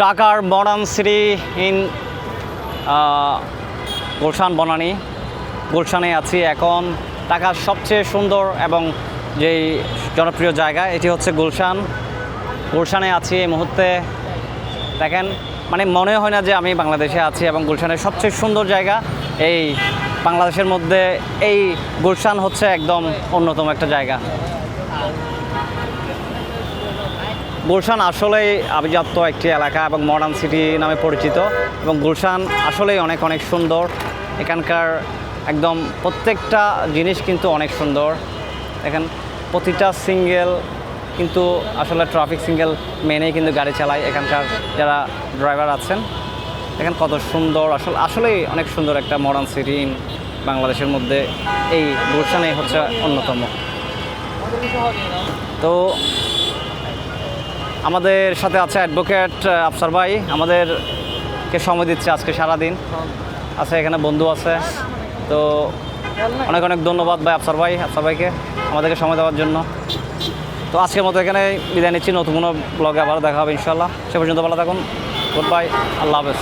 ঢাকার modern city in Gulshan Banani. গুলশানে আছি এখন। ঢাকার সবচেয়ে সুন্দর এবং যেই জনপ্রিয় জায়গা এটি হচ্ছে গুলশান। গুলশানে আছি এই মুহূর্তে। দেখেন, মানে মনে হয় না যে আমি বাংলাদেশে আছি, এবং গুলশানের সবচেয়ে সুন্দর জায়গা এই বাংলাদেশের মধ্যে এই গুলশান হচ্ছে একদম অন্যতম একটা জায়গা। গুলশান আসলেই আভিজাত্য একটি এলাকা এবং মডার্ন সিটি নামে পরিচিত, এবং গুলশান আসলেই অনেক অনেক সুন্দর। এখানকার একদম প্রত্যেকটা জিনিস কিন্তু অনেক সুন্দর। দেখেন, প্রতিটা সিঙ্গেল কিন্তু আসলে ট্রাফিক সিঙ্গেল মেনেই কিন্তু গাড়ি চালায় এখানকার যারা ড্রাইভার আছেন। দেখেন কত সুন্দর, আসলেই অনেক সুন্দর একটা মডার্ন সিটি বাংলাদেশের মধ্যে এই গুলশানেই হচ্ছে অন্যতম। তো আমাদের সাথে আছে অ্যাডভোকেট আফসার ভাই, আমাদেরকে সময় দিচ্ছে আজকে সারাদিন। আছে এখানে বন্ধু আছে, তো অনেক অনেক ধন্যবাদ ভাই আফসার ভাইকে আমাদেরকে সময় দেওয়ার জন্য। তো আজকের মতো এখানে বিদায় নিচ্ছি। নতুন কোনো ব্লগে আবার দেখা হবে ইনশাল্লাহ। সে পর্যন্ত ভালো থাকুন। গুড বাই, আল্লাহ হাফেজ।